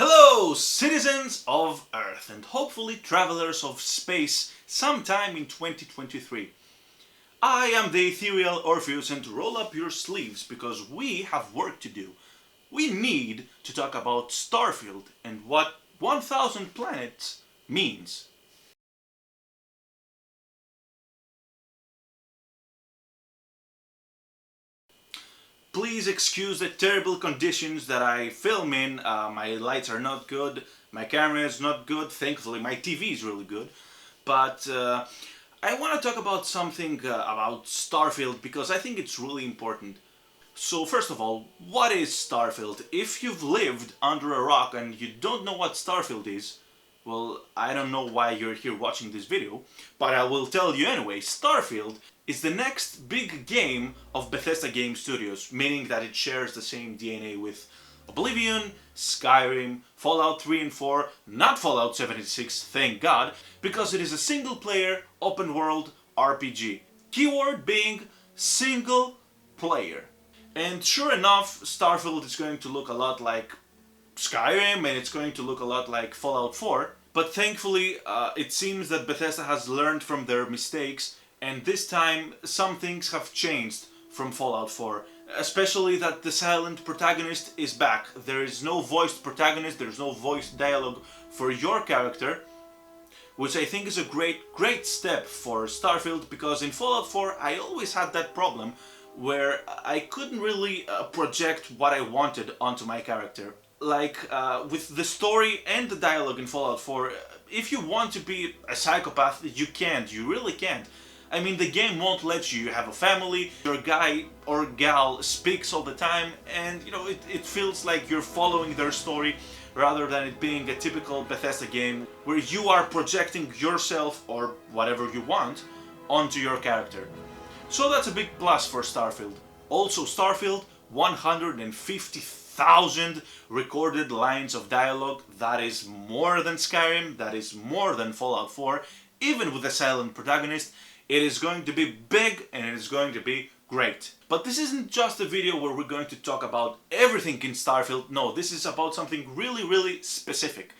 Hello, citizens of Earth and hopefully travelers of space sometime in 2023. I am the Ethereal Orpheus and roll up your sleeves because we have work to do. We need to talk about Starfield and what 1000 planets means. Please excuse the terrible conditions that I film in. My lights are not good, my camera is not good, thankfully my TV is really good. But I want to talk about something about Starfield because I think it's really important. So first of all, what is Starfield? If you've lived under a rock and you don't know what Starfield is, well, I don't know why you're here watching this video, but I will tell you anyway. Starfield is the next big game of Bethesda Game Studios, meaning that it shares the same DNA with Oblivion, Skyrim, Fallout 3 and 4, not Fallout 76, thank God, because it is a single-player, open-world RPG. Keyword being single player. And sure enough, Starfield is going to look a lot like Skyrim and it's going to look a lot like Fallout 4, but thankfully it seems that Bethesda has learned from their mistakes, and this time some things have changed from Fallout 4. Especially that the silent protagonist is back. There is no voiced protagonist, there's no voiced dialogue for your character, which I think is a great step for Starfield, because in Fallout 4 I always had that problem where I couldn't really project what I wanted onto my character. Like with the story and the dialogue in Fallout 4, if you want to be a psychopath, you can't, you really can't. I mean, the game won't let you have a family, your guy or gal speaks all the time, and you know, it feels like you're following their story rather than it being a typical Bethesda game where you are projecting yourself or whatever you want onto your character. So that's a big plus for Starfield. Also Starfield, 150,000 recorded lines of dialogue. That is more than Skyrim, that is more than Fallout 4, even with a silent protagonist. It is going to be big and it is going to be great. But this isn't just a video where we're going to talk about everything in Starfield. No, this is about something really specific.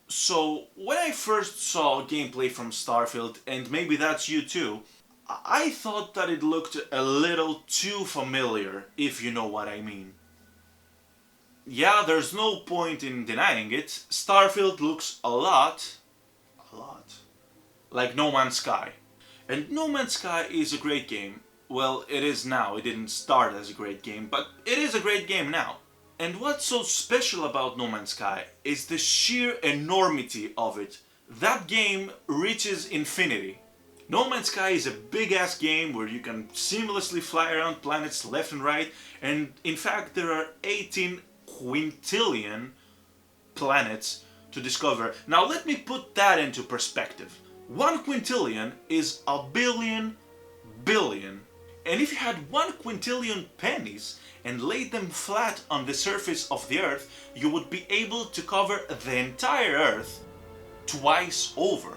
So when I first saw gameplay from Starfield, and maybe that's you too, I thought that it looked a little too familiar, if you know what I mean. Yeah, there's no point in denying it. Starfield looks a lot like No Man's Sky. And No Man's Sky is a great game. Well, it is now. It didn't start as a great game, but it is a great game now. And what's so special about No Man's Sky is the sheer enormity of it. That game reaches infinity. No Man's Sky is a big-ass game where you can seamlessly fly around planets left and right, and in fact there are 18 quintillion planets to discover. Now let me put that into perspective. 1 quintillion is a billion. And if you had 1 quintillion pennies and laid them flat on the surface of the Earth, you would be able to cover the entire Earth twice over.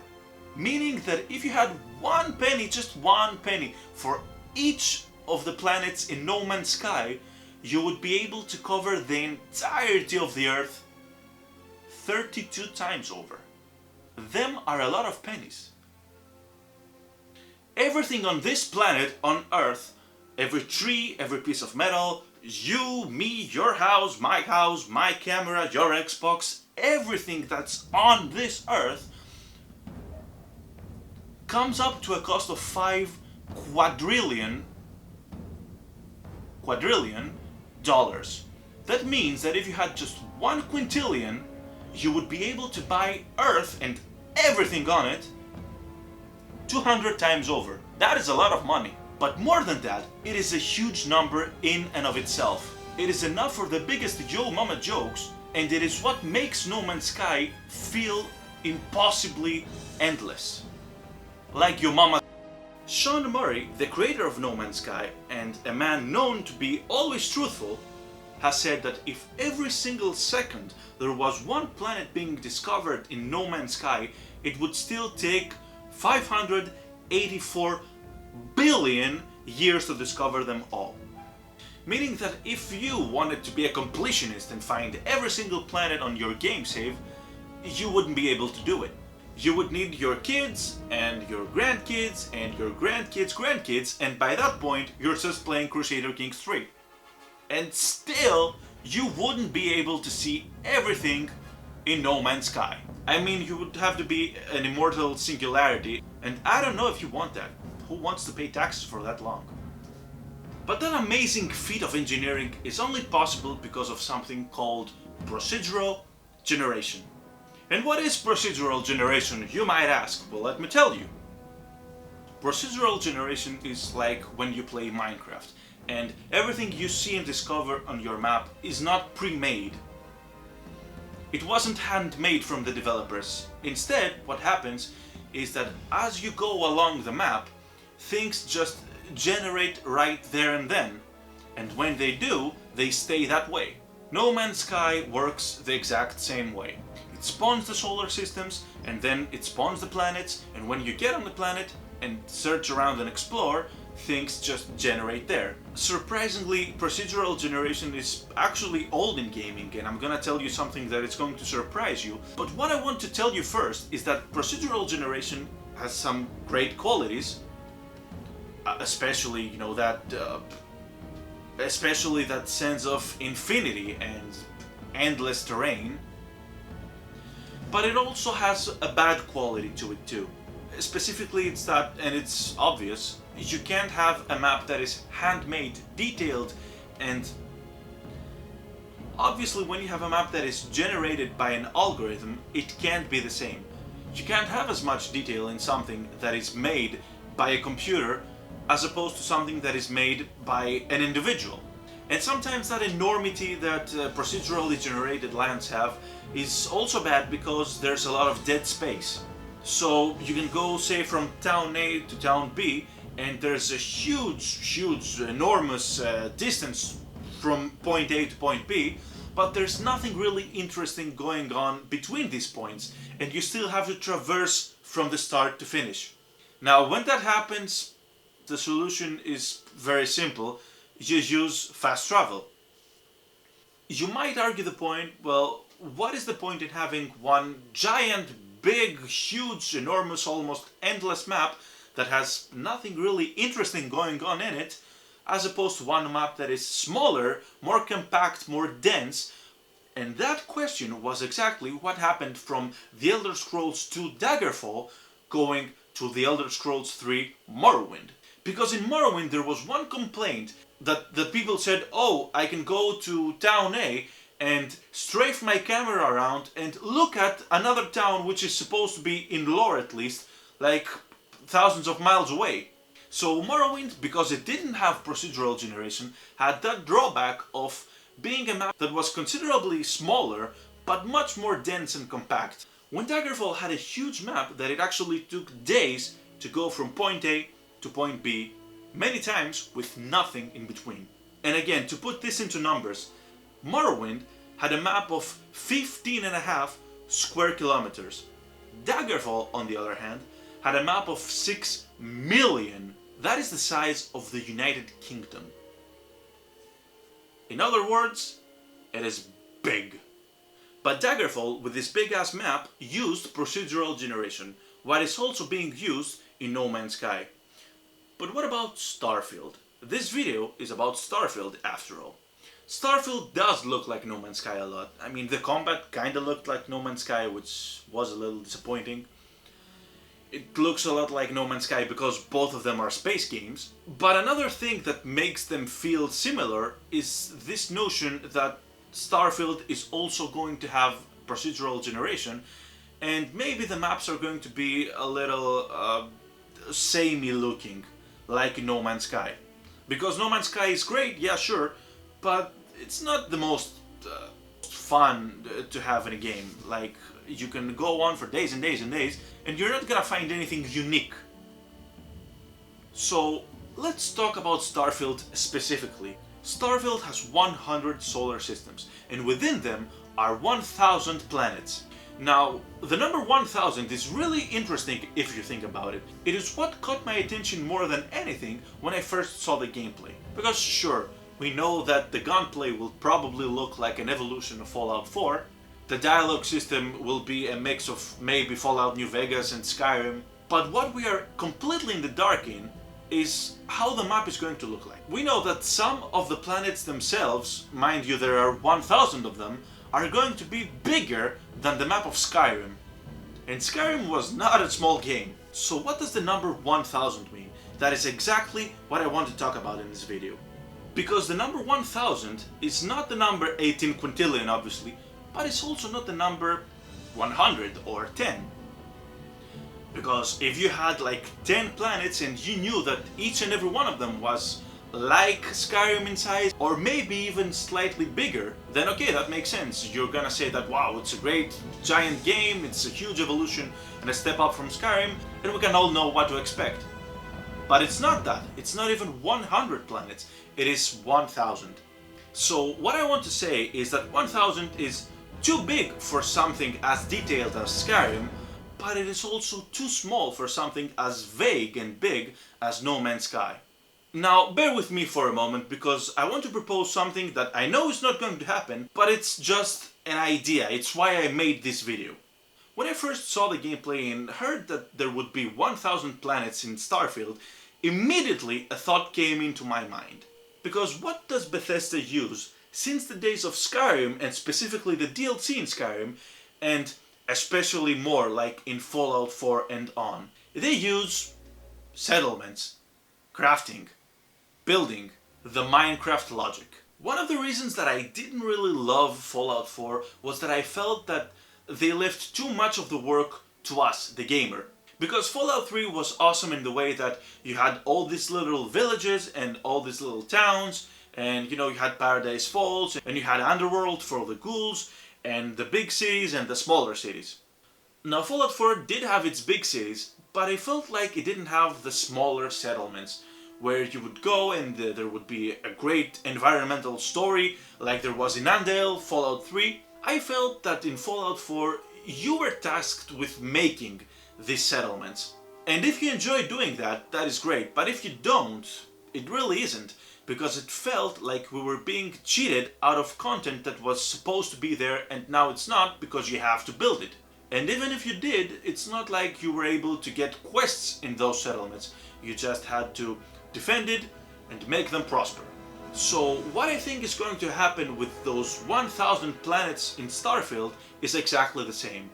Meaning that if you had 1 penny, just 1 penny, for each of the planets in No Man's Sky, you would be able to cover the entirety of the Earth 32 times over. Them are a lot of pennies. Everything on this planet, on Earth, every tree, every piece of metal, you, me, your house, my camera, your Xbox, everything that's on this Earth comes up to a cost of 5 quadrillion dollars. That means that if you had just 1 quintillion, you would be able to buy Earth and everything on it 200 times over. That is a lot of money. But more than that, it is a huge number in and of itself. It is enough for the biggest yo mama jokes, and it is what makes No Man's Sky feel impossibly endless. Like yo mama. Sean Murray, the creator of No Man's Sky, and a man known to be always truthful, has said that if every single second there was 1 planet being discovered in No Man's Sky, it would still take 584 billion years to discover them all. Meaning that if you wanted to be a completionist and find every single planet on your game save, you wouldn't be able to do it. You would need your kids and your grandkids and your grandkids' grandkids, and by that point you're just playing Crusader Kings 3. And still, you wouldn't be able to see everything in No Man's Sky. I mean, you would have to be an immortal singularity, and I don't know if you want that. Who wants to pay taxes for that long? But that amazing feat of engineering is only possible because of something called procedural generation. And what is procedural generation, you might ask? Well, let me tell you. Procedural generation is like when you play Minecraft, and everything you see and discover on your map is not pre-made. It wasn't handmade from the developers. Instead, what happens is that as you go along the map, things just generate right there and then. And when they do, they stay that way. No Man's Sky works the exact same way. It spawns the solar systems, and then it spawns the planets, and when you get on the planet and search around and explore, things just generate there. Surprisingly, procedural generation is actually old in gaming, and I'm gonna tell you something that is going to surprise you. But what I want to tell you first is that procedural generation has some great qualities, especially, especially that sense of infinity and endless terrain. But it also has a bad quality to it too. Specifically, it's that, and it's obvious, you can't have a map that is handmade, detailed, and obviously when you have a map that is generated by an algorithm, it can't be the same. You can't have as much detail in something that is made by a computer as opposed to something that is made by an individual. And sometimes that enormity that procedurally generated lands have is also bad because there's a lot of dead space. So you can go, say, from town A to town B, and there's a huge, enormous distance from point A to point B, but there's nothing really interesting going on between these points, and you still have to traverse from the start to finish. Now, when that happens, the solution is very simple. You use fast travel. You might argue the point, well, what is the point in having one giant, big, huge, enormous, almost endless map that has nothing really interesting going on in it, as opposed to one map that is smaller, more compact, more dense? And that question was exactly what happened from The Elder Scrolls 2 Daggerfall going to The Elder Scrolls 3 Morrowind. Because in Morrowind there was one complaint that the people said, oh, I can go to town A and strafe my camera around and look at another town which is supposed to be, in lore at least, like thousands of miles away. So Morrowind, because it didn't have procedural generation, had that drawback of being a map that was considerably smaller but much more dense and compact. When Daggerfall had a huge map that it actually took days to go from point A to point B, many times with nothing in between. And again, to put this into numbers, Morrowind had a map of 15.5 square kilometers. Daggerfall, on the other hand, had a map of 6 million. That is the size of the United Kingdom. In other words, it is big. But Daggerfall, with this big ass map, used procedural generation, what is also being used in No Man's Sky. But what about Starfield? This video is about Starfield after all. Starfield does look like No Man's Sky a lot. I mean, the combat kinda looked like No Man's Sky, which was a little disappointing. It looks a lot like No Man's Sky because both of them are space games. But another thing that makes them feel similar is this notion that Starfield is also going to have procedural generation, and maybe the maps are going to be a little samey looking, like No Man's Sky. Because No Man's Sky is great, yeah, sure, but it's not the most fun to have in a game. Like, you can go on for days and days and days, and you're not gonna find anything unique. So, let's talk about Starfield specifically. Starfield has 100 solar systems, and within them are 1,000 planets. Now, the number 1000 is really interesting if you think about it. It is what caught my attention more than anything when I first saw the gameplay. Because sure, We know that the gunplay will probably look like an evolution of Fallout 4. The dialogue system will be a mix of maybe Fallout New Vegas and Skyrim. But what we are completely in the dark in is how the map is going to look like. We know that some of the planets themselves, mind you there are 1,000 of them, are going to be bigger than the map of Skyrim. And Skyrim was not a small game. So what does the number 1000 mean? That is exactly what I want to talk about in this video. Because the number 1000 is not the number 18 quintillion obviously, but it's also not the number 100 or 10. Because if you had like 10 planets and you knew that each and every one of them was like Skyrim in size, or maybe even slightly bigger, then okay, that makes sense. You're gonna say that wow, it's a great giant game, it's a huge evolution and a step up from Skyrim, and we can all know what to expect. But it's not that. It's not even 100 planets. It is 1000. So what I want to say is that 1000 is too big for something as detailed as Skyrim, but it is also too small for something as vague and big as No Man's Sky. Now, bear with me for a moment because I want to propose something that I know is not going to happen, but it's just an idea. It's why I made this video. When I first saw the gameplay and heard that there would be 1000 planets in Starfield, immediately a thought came into my mind. Because what does Bethesda use since the days of Skyrim, and specifically the DLC in Skyrim, and especially more like in Fallout 4 and on? They use settlements, crafting, building, the Minecraft logic. One of the reasons that I didn't really love Fallout 4 was that I felt that they left too much of the work to us, the gamer. Because Fallout 3 was awesome in the way that you had all these little villages and all these little towns, and you had Paradise Falls, and you had Underworld for the ghouls, and the big cities and the smaller cities. Now Fallout 4 did have its big cities, but I felt like it didn't have the smaller settlements, where you would go and there would be a great environmental story, like there was in Andale, Fallout 3. I felt that in Fallout 4 you were tasked with making these settlements. And if you enjoy doing that, that is great, but if you don't, it really isn't, because it felt like we were being cheated out of content that was supposed to be there and now it's not because you have to build it. And even if you did, it's not like you were able to get quests in those settlements. You just had to defend it and make them prosper. So what I think is going to happen with those 1000 planets in Starfield is exactly the same.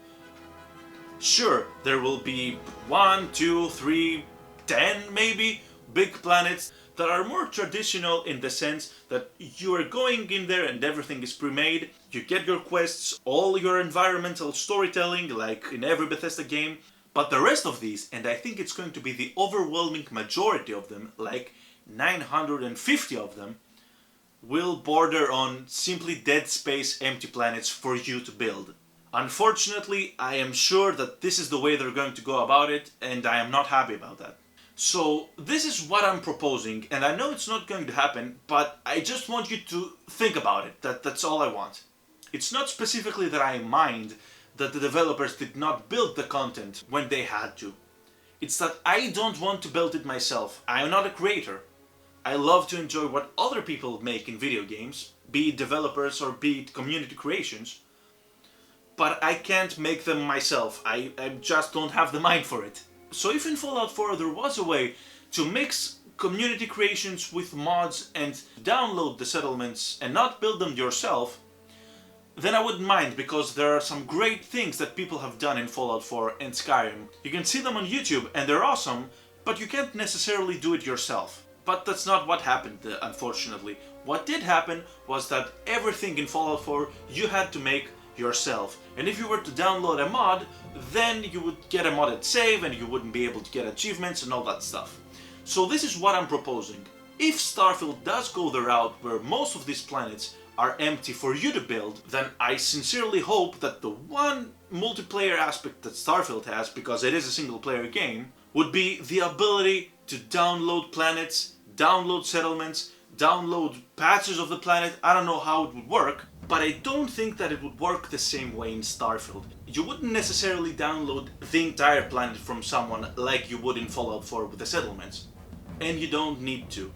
Sure, there will be 1, 2, 3, 10 maybe big planets that are more traditional in the sense that you are going in there and everything is pre-made, you get your quests, all your environmental storytelling like in every Bethesda game, but the rest of these, and I think it's going to be the overwhelming majority of them, like 950 of them, will border on simply dead space empty planets for you to build. Unfortunately, I am sure that this is the way they're going to go about it, and I am not happy about that. So this is what I'm proposing, and I know it's not going to happen, but I just want you to think about it. That's all I want. It's not specifically that I mind that the developers did not build the content when they had to. It's that I don't want to build it myself. I am not a creator. I love to enjoy what other people make in video games, be it developers or be it community creations, but I can't make them myself. I just don't have the mind for it. So if in Fallout 4 there was a way to mix community creations with mods and download the settlements and not build them yourself, then I wouldn't mind, because there are some great things that people have done in Fallout 4 and Skyrim. You can see them on YouTube and they're awesome, but you can't necessarily do it yourself. But that's not what happened, unfortunately. What did happen was that everything in Fallout 4 you had to make yourself. And if you were to download a mod, then you would get a modded save and you wouldn't be able to get achievements and all that stuff. So this is what I'm proposing. If Starfield does go the route where most of these planets are empty for you to build, then I sincerely hope that the one multiplayer aspect that Starfield has, because it is a single player game, would be the ability to download planets, download settlements, download patches of the planet. I don't know how it would work, but I don't think that it would work the same way in Starfield. You wouldn't necessarily download the entire planet from someone like you would in Fallout 4 with the settlements. And you don't need to.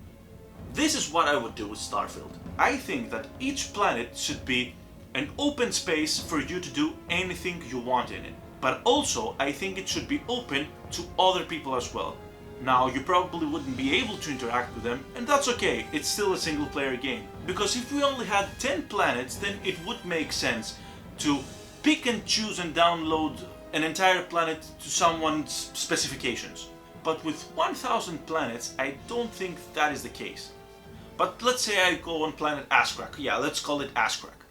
This is what I would do with Starfield. I think that each planet should be an open space for you to do anything you want in it. But also, I think it should be open to other people as well. Now, you probably wouldn't be able to interact with them, and that's okay, it's still a single player game. Because if we only had 10 planets, then it would make sense to pick and choose and download an entire planet to someone's specifications. But with 1000 planets, I don't think that is the case. But let's say I go on planet Ashcrack, yeah, let's call it Ashcrack,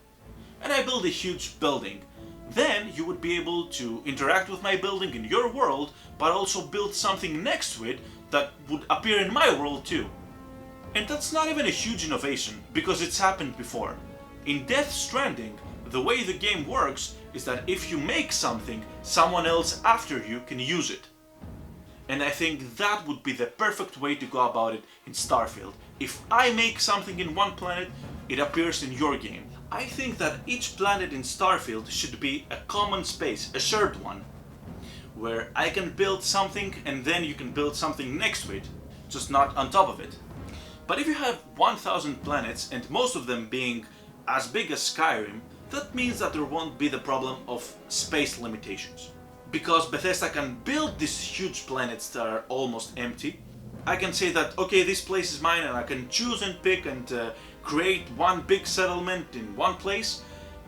and I build a huge building. Then you would be able to interact with my building in your world, but also build something next to it that would appear in my world too. And that's not even a huge innovation, because it's happened before. In Death Stranding, the way the game works is that if you make something, someone else after you can use it. And I think that would be the perfect way to go about it in Starfield. If I make something in one planet, it appears in your game. I think that each planet in Starfield should be a common space, a shared one, where I can build something and then you can build something next to it, just not on top of it. But if you have 1000 planets and most of them being as big as Skyrim, that means that there won't be the problem of space limitations. Because Bethesda can build these huge planets that are almost empty, I can say that, okay, this place is mine, and I can choose and pick and create one big settlement in one place,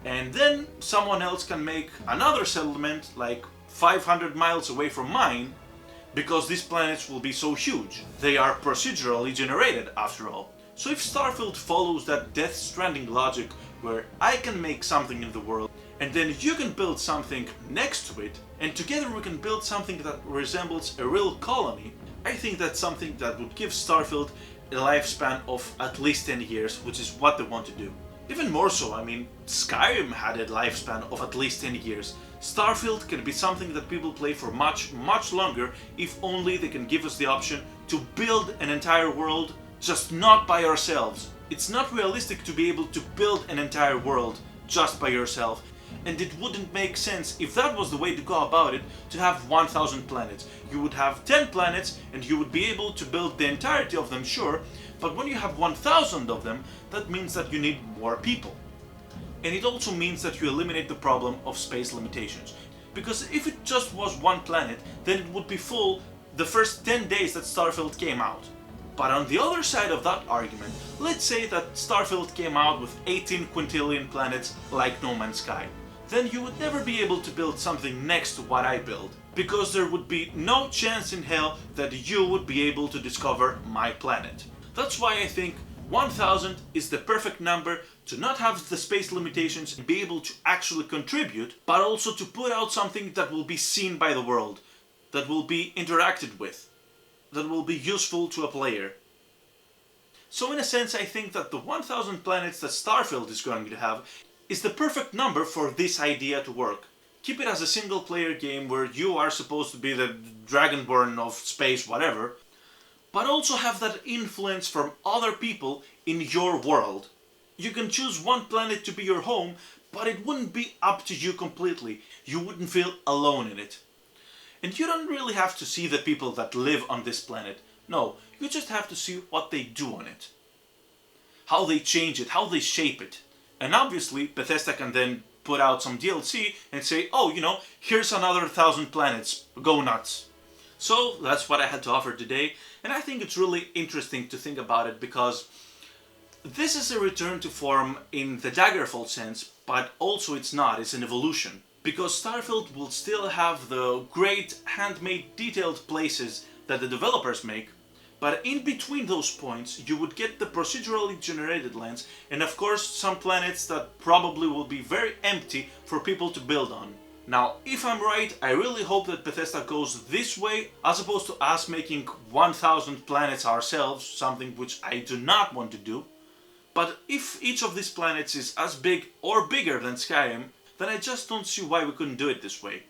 and then someone else can make another settlement like 500 miles away from mine, because these planets will be so huge. They are procedurally generated after all. So if Starfield follows that Death Stranding logic where I can make something in the world and then you can build something next to it, and together we can build something that resembles a real colony, I think that's something that would give Starfield a lifespan of at least 10 years, which is what they want to do. Even more so, I mean, Skyrim had a lifespan of at least 10 years. Starfield can be something that people play for much, much longer if only they can give us the option to build an entire world, just not by ourselves. It's not realistic to be able to build an entire world just by yourself, and it wouldn't make sense if that was the way to go about it, to have 1000 planets. You would have 10 planets and you would be able to build the entirety of them, sure, but when you have 1000 of them, that means that you need more people. And it also means that you eliminate the problem of space limitations. Because if it just was one planet, then it would be full the first 10 days that Starfield came out. But on the other side of that argument, let's say that Starfield came out with 18 quintillion planets like No Man's Sky. Then you would never be able to build something next to what I build, because there would be no chance in hell that you would be able to discover my planet. That's why I think 1000 is the perfect number to not have the space limitations and be able to actually contribute, but also to put out something that will be seen by the world, that will be interacted with, that will be useful to a player. So in a sense, I think that the 1000 planets that Starfield is going to have is the perfect number for this idea to work. Keep it as a single player game where you are supposed to be the Dragonborn of space, whatever, but also have that influence from other people in your world. You can choose one planet to be your home, but it wouldn't be up to you completely. You wouldn't feel alone in it. And you don't really have to see the people that live on this planet. No, you just have to see what they do on it. How they change it, how they shape it. And obviously, Bethesda can then put out some DLC and say, oh, you know, here's another 1000 planets, go nuts. So that's what I had to offer today, and I think it's really interesting to think about it because this is a return to form in the Daggerfall sense, but also it's not, it's an evolution. Because Starfield will still have the great handmade detailed places that the developers make, but in between those points you would get the procedurally generated lands and of course some planets that probably will be very empty for people to build on. Now, if I'm right, I really hope that Bethesda goes this way as opposed to us making 1000 planets ourselves, something which I do not want to do. But if each of these planets is as big or bigger than Skyrim, then I just don't see why we couldn't do it this way.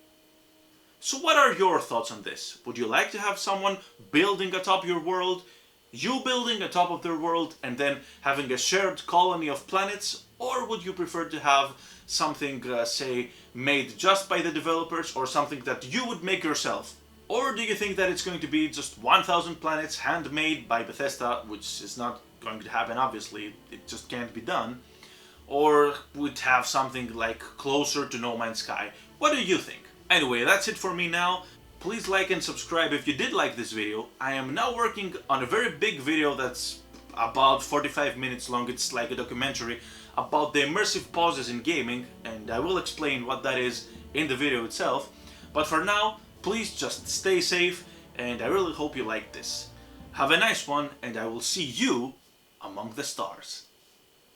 So what are your thoughts on this? Would you like to have someone building atop your world, you building atop of their world, and then having a shared colony of planets? Or would you prefer to have something, say, made just by the developers, or something that you would make yourself? Or do you think that it's going to be just 1000 planets handmade by Bethesda, which is not going to happen, obviously, it just can't be done. Or we'd have something like closer to No Man's Sky. What do you think? Anyway, that's it for me now. Please like and subscribe if you did like this video. I am now working on a very big video that's about 45 minutes long. It's like a documentary about the immersive pauses in gaming, and I will explain what that is in the video itself. But for now, please just stay safe, and I really hope you like this. Have a nice one, and I will see you among the stars.